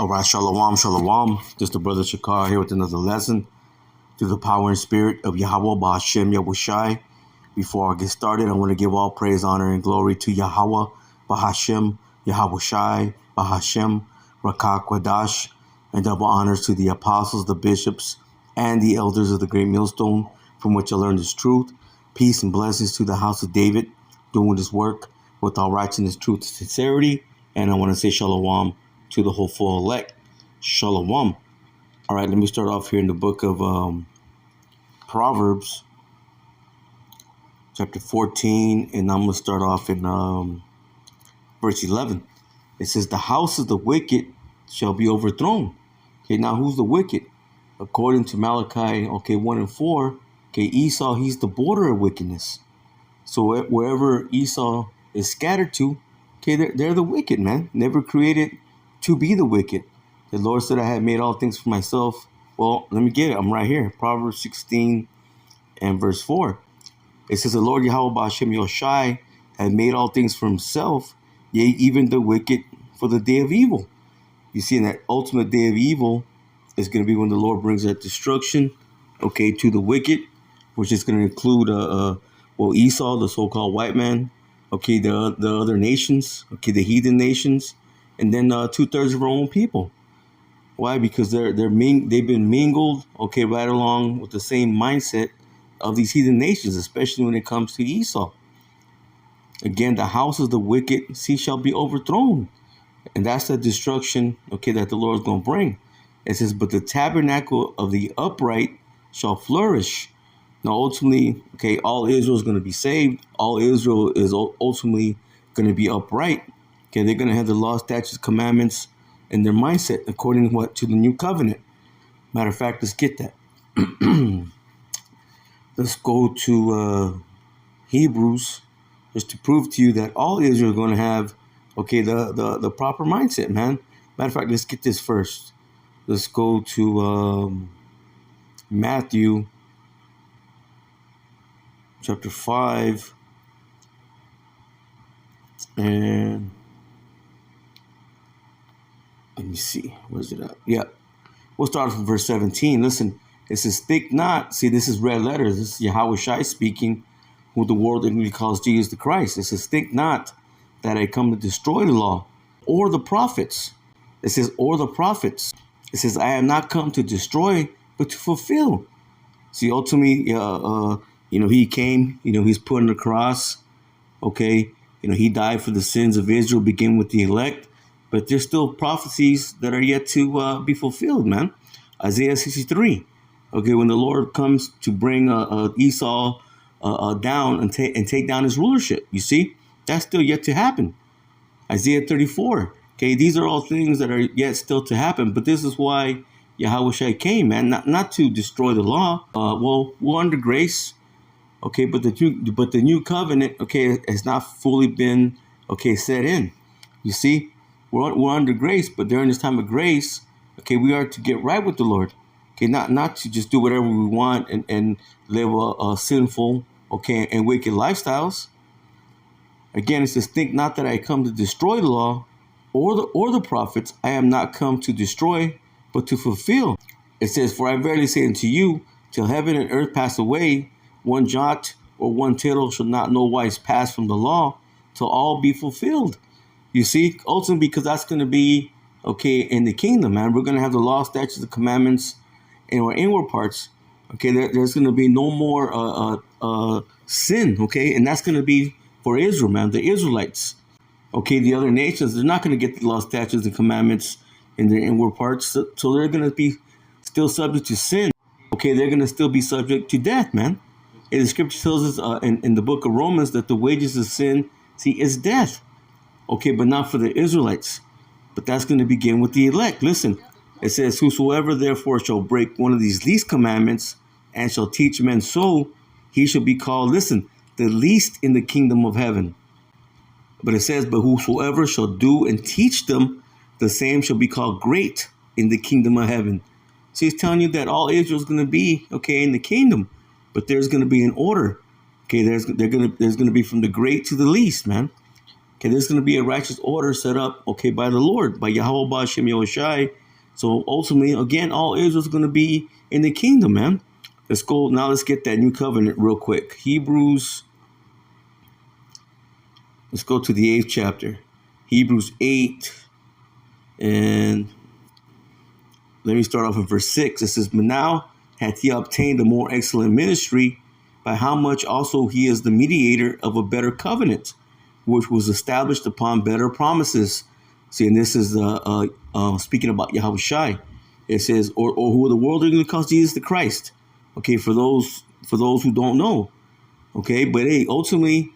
All right, shalom, shalom. This is the brother Shakar here with another lesson through the power and spirit of Yahweh Ba'Hashem Yahushai. Before I get started, I want to give all praise, honor, and glory to Yahweh Ba'Hashem Yahushai Ba'Hashem Rakak Kwadash, and double honors to the apostles, the bishops, and the elders of the great millstone from which I learned this truth. Peace and blessings to the house of David, doing this work with all righteousness, truth, and sincerity. And I want to say shalom to the hopeful elect. Shalom. All right, let me start off here in the book of Proverbs, chapter 14, and I'm going to start off in verse 11. It says, the house of the wicked shall be overthrown. Okay, now who's the wicked? According to Malachi, 1 and 4, Esau, he's the border of wickedness. So wherever Esau is scattered to, they're the wicked, man. Never created to be the wicked. The Lord said, I had made all things for myself. Well, let me get it. I'm right here. Proverbs 16 and verse 4. It says, the Lord Yahweh Ba'Hashem Yahushai had made all things for himself, yea, even the wicked for the day of evil. You see, in that ultimate day of evil is going to be when the Lord brings that destruction, to the wicked, which is going to include, Esau, the so-called white man, the other nations, the heathen nations, and then 2/3 of our own people. Why? Because they've been mingled, right along with the same mindset of these heathen nations, especially when it comes to Esau. Again, the house of the wicked, shall be overthrown. And that's the destruction, that the Lord is going to bring. It says, but the tabernacle of the upright shall flourish. Now, ultimately, all Israel is going to be saved. All Israel is ultimately going to be upright. They're going to have the law, statutes, commandments, and their mindset according to the new covenant. Matter of fact, let's get that. Let's go to Hebrews, just to prove to you that all Israel is going to have, the proper mindset, man. Matter of fact, let's get this first. Let's go to Matthew chapter 5 and let me see, where's it at? Yeah, we'll start from verse 17. Listen, it says, think not. See, this is red letters. This is Yahweh Shai speaking, who the world ignorantly calls Jesus the Christ. It says, think not that I come to destroy the law or the prophets. It says, or the prophets. It says, I have not come to destroy, but to fulfill. See, ultimately, he came, he's put on the cross. He died for the sins of Israel, begin with the elect. But there's still prophecies that are yet to be fulfilled, man. Isaiah 63. When the Lord comes to bring Esau down and take down his rulership. You see, that's still yet to happen. Isaiah 34. These are all things that are yet still to happen. But this is why Yahweh Shai came, man, not to destroy the law. We're under grace. But the new covenant, has not fully been, set in. You see, we're under grace, but during this time of grace, we are to get right with the Lord. Not to just do whatever we want and live a sinful, and wicked lifestyles. Again, it says, think not that I come to destroy the law or the prophets. I am not come to destroy, but to fulfill. It says, for I verily say unto you, till heaven and earth pass away, one jot or one tittle shall not no wise pass from the law, till all be fulfilled. You see, ultimately, because that's going to be, in the kingdom, man. We're going to have the law, statutes, the commandments in our inward parts. There's going to be no more sin, and that's going to be for Israel, man, the Israelites. The other nations, they're not going to get the law, statutes, and commandments in their inward parts, so they're going to be still subject to sin. They're going to still be subject to death, man. And the scripture tells us in the book of Romans that the wages of sin, is death. But not for the Israelites. But that's going to begin with the elect. Listen, it says, whosoever therefore shall break one of these least commandments and shall teach men so, he shall be called, listen, the least in the kingdom of heaven. But it says, but whosoever shall do and teach them, the same shall be called great in the kingdom of heaven. So he's telling you that all Israel is going to be, in the kingdom. But there's going to be an order. There's going to be from the great to the least, man. Okay, there's going to be a righteous order set up, okay, by the Lord, by Yahweh Ba'Shem Yahushai. So ultimately, again, all Israel's going to be in the kingdom, man. Let's go now. Let's get that new covenant real quick. Hebrews. Let's go to the 8th chapter. Hebrews 8, and let me start off in verse 6. It says, "But now hath he obtained a more excellent ministry, by how much also he is the mediator of a better covenant, which was established upon better promises." See, and this is speaking about Yahweh Shai. It says, or who the world are going to call Jesus the Christ. Okay, for those who don't know. Okay, but hey, ultimately,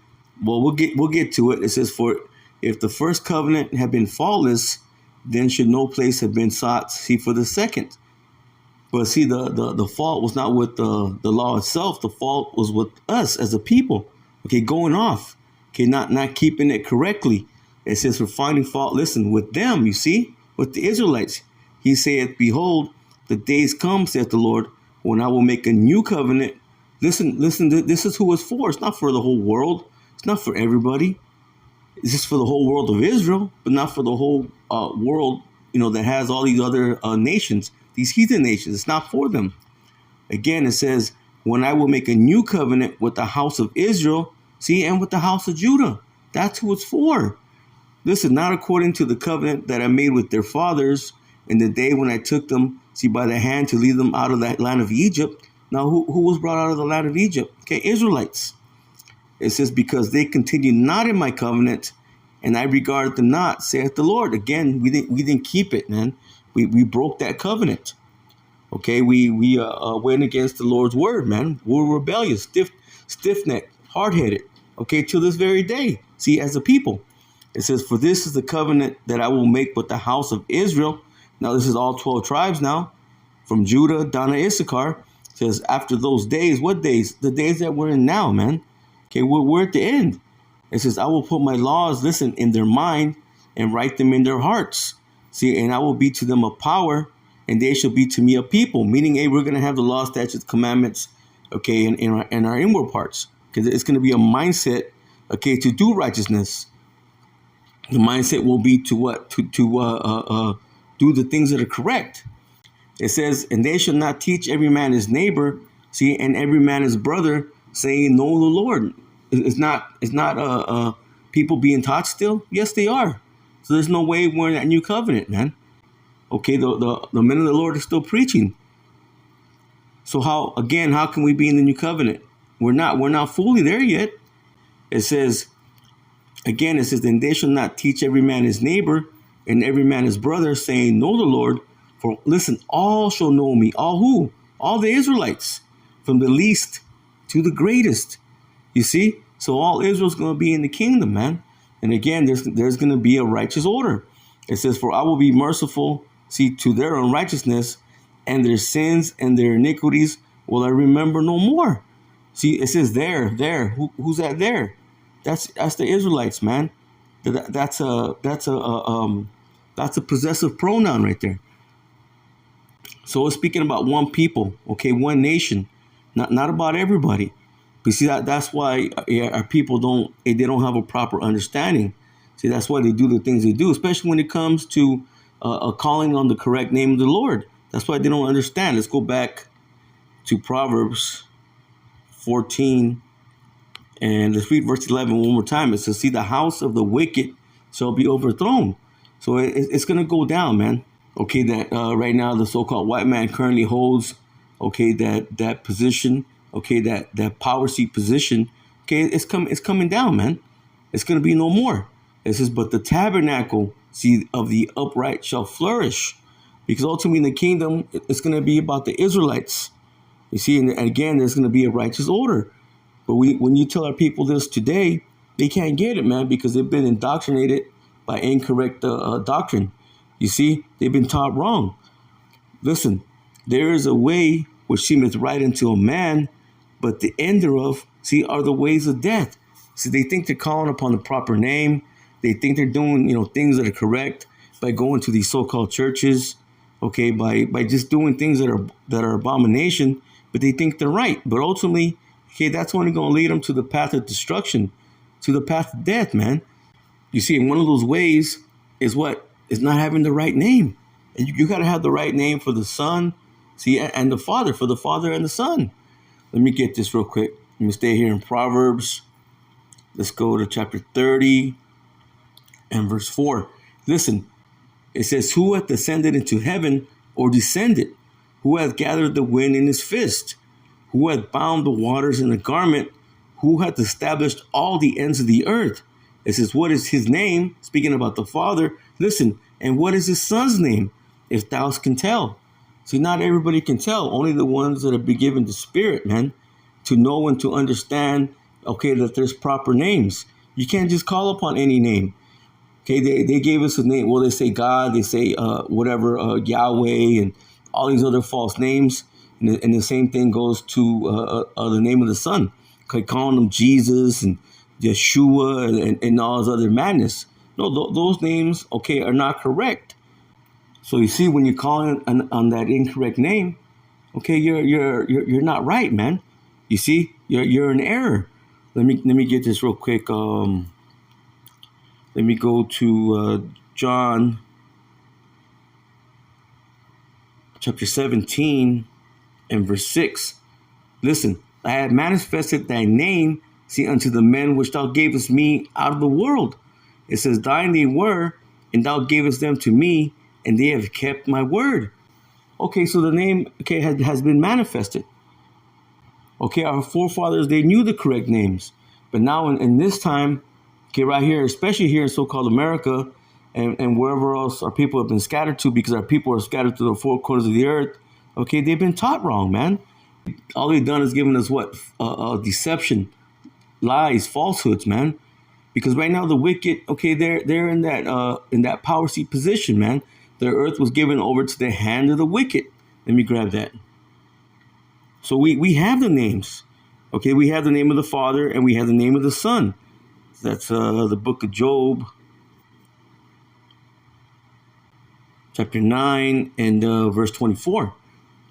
well, we'll get to it. It says, "For if the first covenant had been faultless, then should no place have been sought, see, for the second." But see, the fault was not with the law itself. The fault was with us as a people. Okay, going off. Okay, not keeping it correctly. It says, "For finding fault," listen, with them, you see, with the Israelites. He saith, "Behold, the days come, saith the Lord, when I will make a new covenant." Listen, this is who it's for. It's not for the whole world. It's not for everybody. It's just for the whole world of Israel, but not for the whole world, that has all these other nations, these heathen nations. It's not for them. Again, it says, "When I will make a new covenant with the house of Israel," see, and with the house of Judah. That's who it's for. Listen, not according to the covenant that I made with their fathers in the day when I took them, see, by the hand to lead them out of that land of Egypt. Now, who was brought out of the land of Egypt? Okay, Israelites. It says, "Because they continued not in my covenant, and I regarded them not, saith the Lord." Again, we didn't keep it, man. We broke that covenant. Okay, we went against the Lord's word, man. We're rebellious, stiff-necked, hard-headed. Okay, till this very day. See, as a people, it says, "For this is the covenant that I will make with the house of Israel." Now, this is all 12 tribes now, from Judah down to Issachar. It says, "After those days," what days? The days that we're in now, man. Okay, we're at the end. It says, "I will put my laws, listen, in their mind and write them in their hearts. See, and I will be to them a power, and they shall be to me a people." Meaning, hey, we're going to have the law, statutes, commandments, okay, in our inward parts. Because it's going to be a mindset, okay, to do righteousness. The mindset will be to what? To do the things that are correct. It says, "And they shall not teach every man his neighbor, see, and every man his brother, saying, Know the Lord." It's not people being taught still. Yes, they are. So there's no way we're in that new covenant, man. Okay, the men of the Lord are still preaching. So how can we be in the new covenant? We're not fully there yet. It says, again, it says, "Then they shall not teach every man his neighbor and every man his brother, saying, Know the Lord. For listen, all shall know me." All who? All the Israelites, from the least to the greatest. You see? So all Israel's going to be in the kingdom, man. And again, there's going to be a righteous order. It says, "For I will be merciful, see, to their unrighteousness, and their sins and their iniquities will I remember no more." See, it says there. Who's that there? That's the Israelites, man. That's a possessive pronoun right there. So it's speaking about one people, okay, one nation, not about everybody. But see, that's why our people don't have a proper understanding. See, that's why they do the things they do, especially when it comes to calling on the correct name of the Lord. That's why they don't understand. Let's go back to Proverbs 14, and let's read verse 11 one more time. It says, "See, the house of the wicked shall be overthrown." So it's going to go down, man. Okay, that right now the so-called white man currently holds, okay, that position, okay, that power seat position. Okay, it's coming down, man. It's going to be no more. It says, "But the tabernacle, see, of the upright shall flourish," because ultimately in the kingdom it's going to be about the Israelites. You see, and again, there's going to be a righteous order. But when you tell our people this today, they can't get it, man, because they've been indoctrinated by incorrect doctrine. You see, they've been taught wrong. Listen, there is a way which seemeth right unto a man, but the end thereof, see, are the ways of death. See, they think they're calling upon the proper name. They think they're doing, things that are correct by going to these so-called churches, okay, by just doing things that are abomination, but they think they're right. But ultimately, okay, that's only going to lead them to the path of destruction, to the path of death, man. You see, and one of those ways is what? Is not having the right name. And you got to have the right name for the Son, see, and the Father, for the Father and the Son. Let me get this real quick. Let me stay here in Proverbs. Let's go to chapter 30 and verse 4. Listen, it says, who hath ascended into heaven or descended? Who hath gathered the wind in his fist? Who hath bound the waters in a garment? Who hath established all the ends of the earth? It says, what is his name? Speaking about the Father. Listen, and what is his Son's name? If thou can tell. See, not everybody can tell. Only the ones that have been given the Spirit, man, to know and to understand, okay, that there's proper names. You can't just call upon any name. Okay, they gave us a name. Well, they say God, they say Yahweh, and all these other false names. And the same thing goes to the name of the Son. Okay, calling him Jesus and Yeshua and all this other madness. No, those names, okay, are not correct. So you see, when you're calling on that incorrect name, okay, you're not right, man. You see, you're in error. Let me get this real quick. Let me go to John chapter 17 and verse 6. Listen, I have manifested thy name, see, unto the men which thou gavest me out of the world. It says, thine they were, and thou gavest them to me, and they have kept my word. Okay, so the name, okay, has been manifested. Okay, our forefathers, they knew the correct names. But now in this time, okay, right here, especially here in so-called America and wherever else our people have been scattered to, because our people are scattered to the four corners of the earth, okay, they've been taught wrong, man. All they've done is given us what? Deception, lies, falsehoods, man. Because right now the wicked, okay, they're in that power seat position, man. The earth was given over to the hand of the wicked. Let me grab that. So we have the names. Okay, we have the name of the Father and we have the name of the Son. That's the book of Job, chapter 9 and verse 24.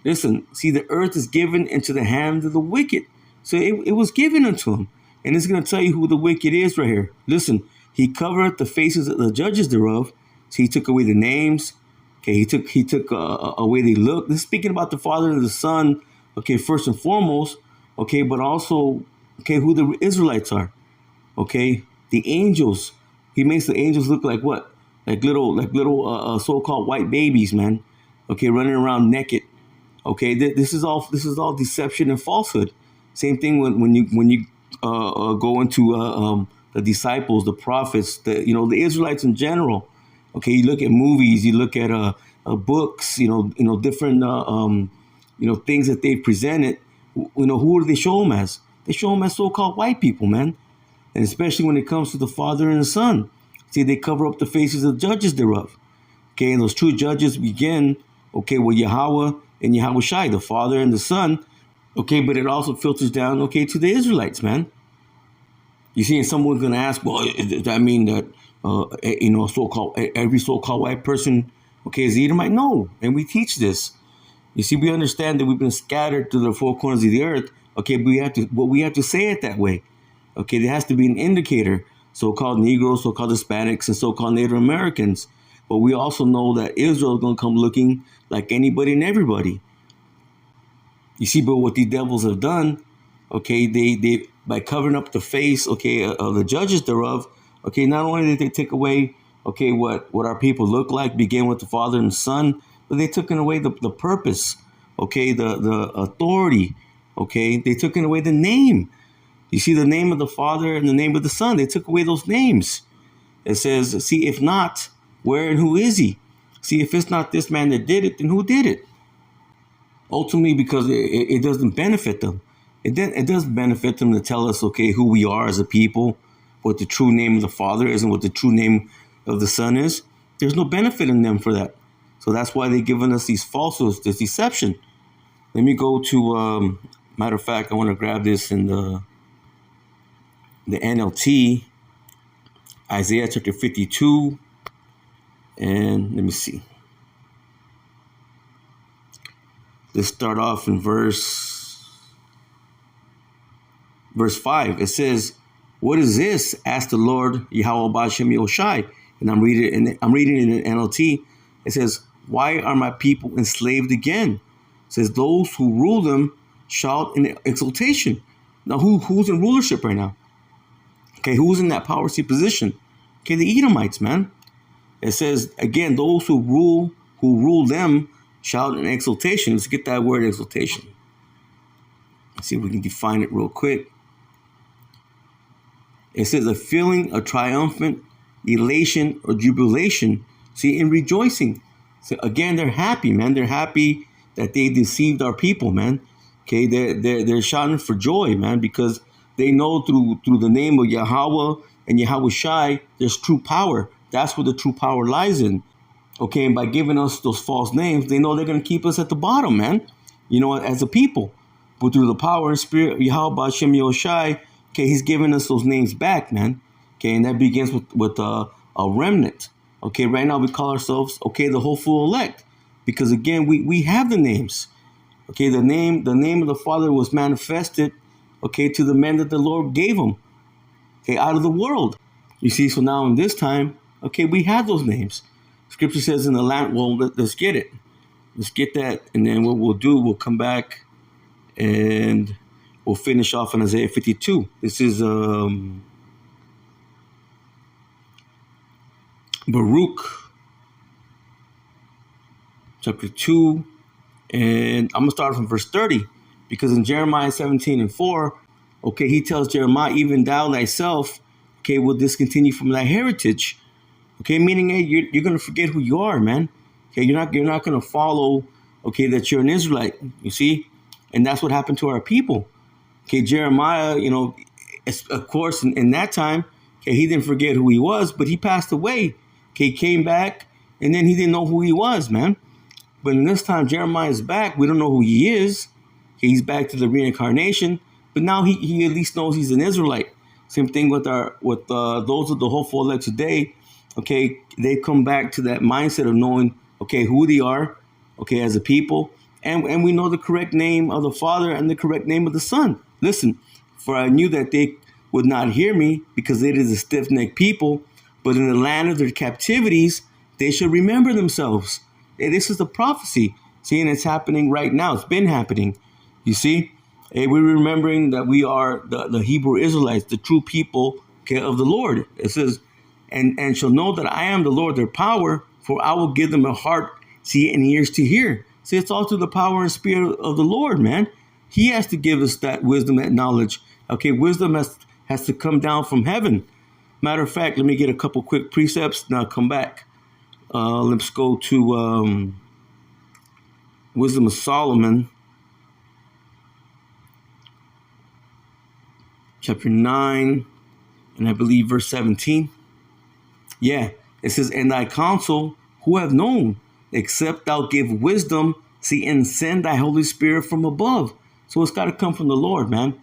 Listen, see, the earth is given into the hand of the wicked. So it was given unto him. And it's going to tell you who the wicked is right here. Listen, he covered the faces of the judges thereof. So he took away the names. Okay, he took away the look. This is speaking about the Father and the Son. Okay, first and foremost. Okay, but also, okay, who the Israelites are. Okay, the angels. He makes the angels look like what? Like little so-called white babies, man. Okay, running around naked. Okay, this is all deception and falsehood. Same thing when you go into the disciples, the prophets, the Israelites in general. Okay, you look at movies, you look at books, different things that they've presented. Who do they show them as? They show them as so-called white people, man. And especially when it comes to the Father and the Son. See, they cover up the faces of the judges thereof. Okay, and those true judges begin, okay, with Yahweh and Yahweh Shai, the Father and the Son. Okay, but it also filters down, okay, to the Israelites, man. You see, and someone's going to ask, well, does that mean that, every so-called white person, okay, is Edomite? No, and we teach this. You see, we understand that we've been scattered to the four corners of the earth. Okay, but we have to say it that way. Okay, there has to be an indicator. So-called Negroes, so-called Hispanics, and so-called Native Americans. But we also know that Israel is going to come looking like anybody and everybody. You see, but what these devils have done, okay, they by covering up the face, okay, of the judges thereof, okay, not only did they take away, okay, what our people look like, begin with the Father and the Son, but they took away the purpose, okay, the authority, okay, they took away the name. You see, the name of the Father and the name of the Son, they took away those names. It says, see, if not, where and who is he? See, if it's not this man that did it, then who did it? Ultimately, because it doesn't benefit them. It does benefit them to tell us, okay, who we are as a people, what the true name of the Father is and what the true name of the Son is. There's no benefit in them for that. So that's why they've given us these falsehoods, this deception. Let me go to, matter of fact, I want to grab this in the NLT, Isaiah chapter 52, and let me see. Let's start off in verse 5. It says, What is this? Asked the Lord Yahweh Bashem Yoshai. And I'm reading it in the NLT. It says, why are my people enslaved again? It says, those who rule them shout in exultation. Now, who's in rulership right now? Okay, who's in that power seat position? Okay, the Edomites, man. It says, again, those who rule them shout in exultation. Let's get that word exultation. Let's see if we can define it real quick. It says a feeling of triumphant elation or jubilation. See, in rejoicing. So again, they're happy, man. They're happy that they deceived our people, man. Okay, they're shouting for joy, man, because they know through the name of Yahweh and Yahweh Shai, there's true power. That's where the true power lies in. Okay, and by giving us those false names, they know they're going to keep us at the bottom, man, as a people. But through the power and spirit of Yahweh Bashem Yoshai, okay, he's giving us those names back, man. Okay, and that begins with a remnant. Okay, right now we call ourselves, okay, the hopeful elect. Because again, we have the names. Okay, the name of the Father was manifested, okay, to the men that the Lord gave him, okay, out of the world. You see, so now in this time, okay, we have those names. Scripture says in the land, well, let's get it. Let's get that. And then what we'll do, we'll come back and we'll finish off in Isaiah 52. This is Baruch chapter 2. And I'm going to start from verse 30. Because in Jeremiah 17:4, okay, he tells Jeremiah, even thou thyself, okay, will discontinue from thy heritage. Okay, meaning, hey, you're going to forget who you are, man. Okay, you're not going to follow, okay, that you're an Israelite, you see? And that's what happened to our people. Okay, Jeremiah, of course, in that time, okay, he didn't forget who he was, but he passed away. Okay, he came back, and then he didn't know who he was, man. But in this time, Jeremiah is back. We don't know who he is. Okay, he's back to the reincarnation, but now he at least knows he's an Israelite. Same thing with those of the hopeful elect today. Okay, they come back to that mindset of knowing, okay, who they are, okay, as a people, and we know the correct name of the Father and the correct name of the Son. Listen, for I knew that they would not hear me, because it is a stiff-necked people, but in the land of their captivities they shall remember themselves. And this is the prophecy. See, and it's happening right now. It's been happening. You see, and we're remembering that we are the Hebrew Israelites, the true people, okay, of the Lord. It says, and shall know that I am the Lord, their power, for I will give them a heart, see, and ears to hear. See, it's all through the power and spirit of the Lord, man. He has to give us that wisdom, that knowledge. Okay, wisdom has to come down from heaven. Matter of fact, let me get a couple quick precepts, and I'll come back. Let's go to Wisdom of Solomon, chapter 9, and I believe verse 17. Yeah, it says, and thy counsel, who have known, except thou give wisdom, see, and send thy Holy Spirit from above. So it's got to come from the Lord, man.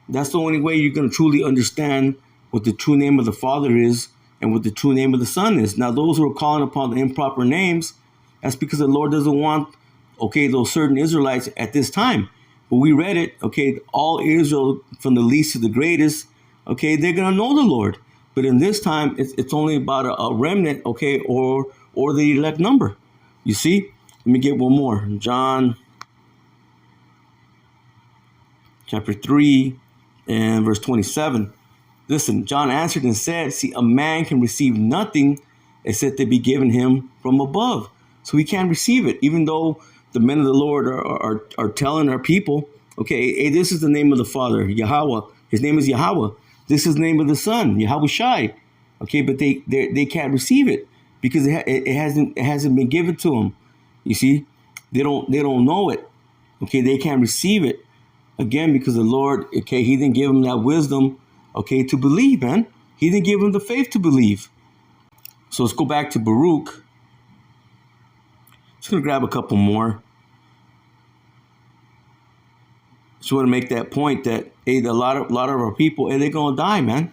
That's the only way you're going to truly understand what the true name of the Father is and what the true name of the Son is. Now, those who are calling upon the improper names, that's because the Lord doesn't want, okay, those certain Israelites at this time. But we read it, okay, all Israel from the least to the greatest, okay, they're going to know the Lord. But in this time, it's only about a remnant, okay, or the elect number. You see? Let me get one more. John chapter 3 and verse 27. Listen, John answered and said, see, a man can receive nothing except they be given him from above. So he can't receive it, even though the men of the Lord are telling our people, okay, hey, this is the name of the Father, Yahweh. His name is Yahweh. This is the name of the Son, Yahweh Shai. Okay, but they can't receive it because it hasn't been given to them. You see, they don't know it. Okay, they can't receive it. Again, because the Lord, okay, he didn't give them that wisdom, okay, to believe, man. He didn't give them the faith to believe. So let's go back to Baruch. Just going to grab a couple more. Just want to make that point that, hey, a lot of our people, hey, they're going to die, man.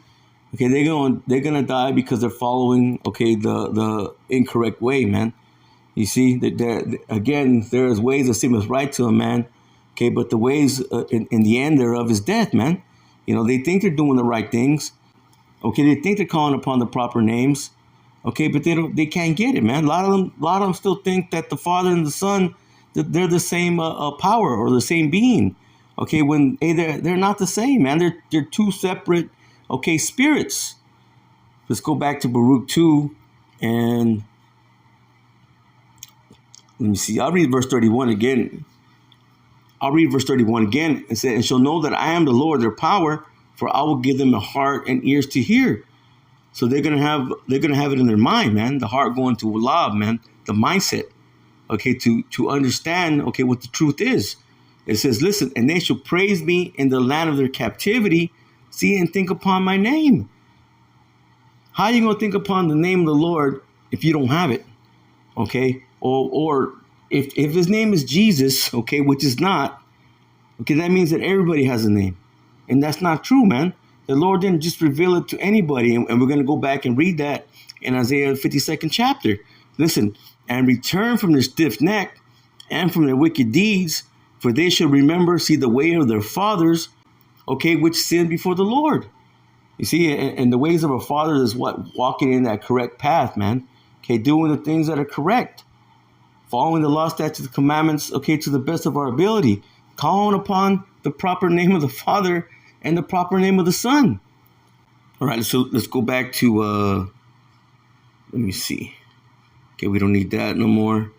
Okay, they're going to die because they're following, okay, the incorrect way, man. You see, again, there's ways that seemeth right to a man, okay, but the ways in the end thereof is death, man. They think they're doing the right things, Okay, they think they're calling upon the proper names. Okay, but they can't get it, man. A lot of them still think that the Father and the Son, that they're the same power or the same being. Okay, when hey, they're not the same, man. They're two separate, okay, spirits. Let's go back to Baruch 2, and let me see. I'll read verse 31 again. It says, "And shall know that I am the Lord, their power, for I will give them a heart and ears to hear." So they're gonna have it in their mind, man. The heart going to love, man. The mindset, okay, to understand, okay, what the truth is. It says, "Listen, and they shall praise me in the land of their captivity. See and think upon my name." How are you gonna think upon the name of the Lord if you don't have it? Okay, or if his name is Jesus, okay, which is not, okay, that means that everybody has a name, and that's not true, man. The Lord didn't just reveal it to anybody, and we're going to go back and read that in Isaiah 52nd chapter. Listen, "And return from their stiff neck and from their wicked deeds, for they shall remember, see the way of their fathers, okay, which sinned before the Lord." You see, and the ways of our fathers is what? Walking in that correct path, man. Okay, doing the things that are correct. Following the law, statutes, the commandments, okay, to the best of our ability. Calling upon the proper name of the Father and the proper name of the Son. All right, so let's go back to, let me see. Okay, we don't need that no more.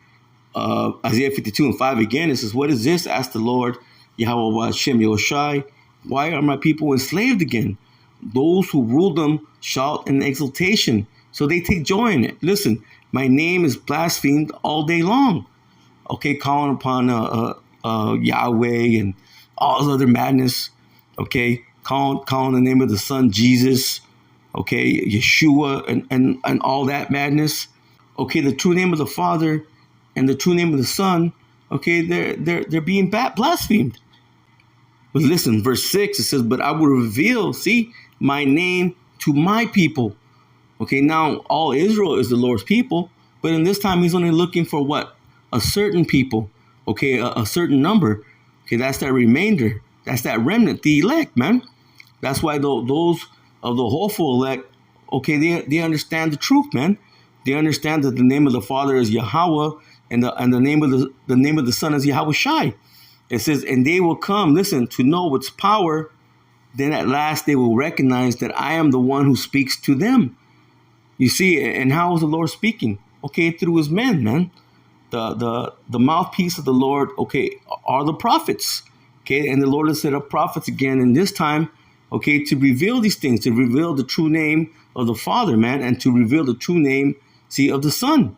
Isaiah 52:5 again, it says, "What is this?" asked the Lord, Yahweh Hashem Yoshai. "Why are my people enslaved again? Those who rule them shout in exultation." So they take joy in it. Listen, my name is blasphemed all day long. Okay, calling upon Yahweh and all this other madness. Okay, calling the name of the Son Jesus. Okay, Yeshua and all that madness. Okay, the true name of the Father and the true name of the Son. Okay, they're being blasphemed. But listen, verse 6, it says, "But I will reveal, see, my name to my people." Okay, now all Israel is the Lord's people, but in this time he's only looking for what? A certain people. Okay, a certain number. Okay, that's that remainder. That's that remnant, the elect, man. That's why those of the hopeful elect, okay, they understand the truth, man. They understand that the name of the Father is Yahweh, and the name of the Son is Yahweh Shai. It says, "And they will come, listen, to know its power. Then at last they will recognize that I am the one who speaks to them." You see, and how is the Lord speaking? Okay, through his men, man. The mouthpiece of the Lord, okay, are the prophets. Okay, and the Lord has set up prophets again in this time, okay, to reveal these things, to reveal the true name of the Father, man, and to reveal the true name, see, of the Son.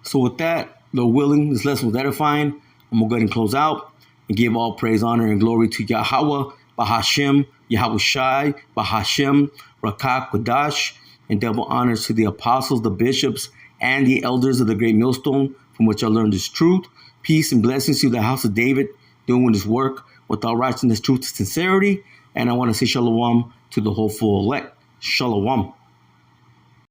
So with that, Lord willing, this lesson was edifying. I'm going to go ahead and close out and give all praise, honor, and glory to Yahweh, Bahashem, Yahweh Shai, Bahashem, Rakak, Kodash, and double honors to the apostles, the bishops, and the elders of the great millstone, from which I learned this truth. Peace and blessings to the house of David, doing this work with all righteousness, truth, and sincerity. And I want to say shalom to the hopeful elect. Shalom.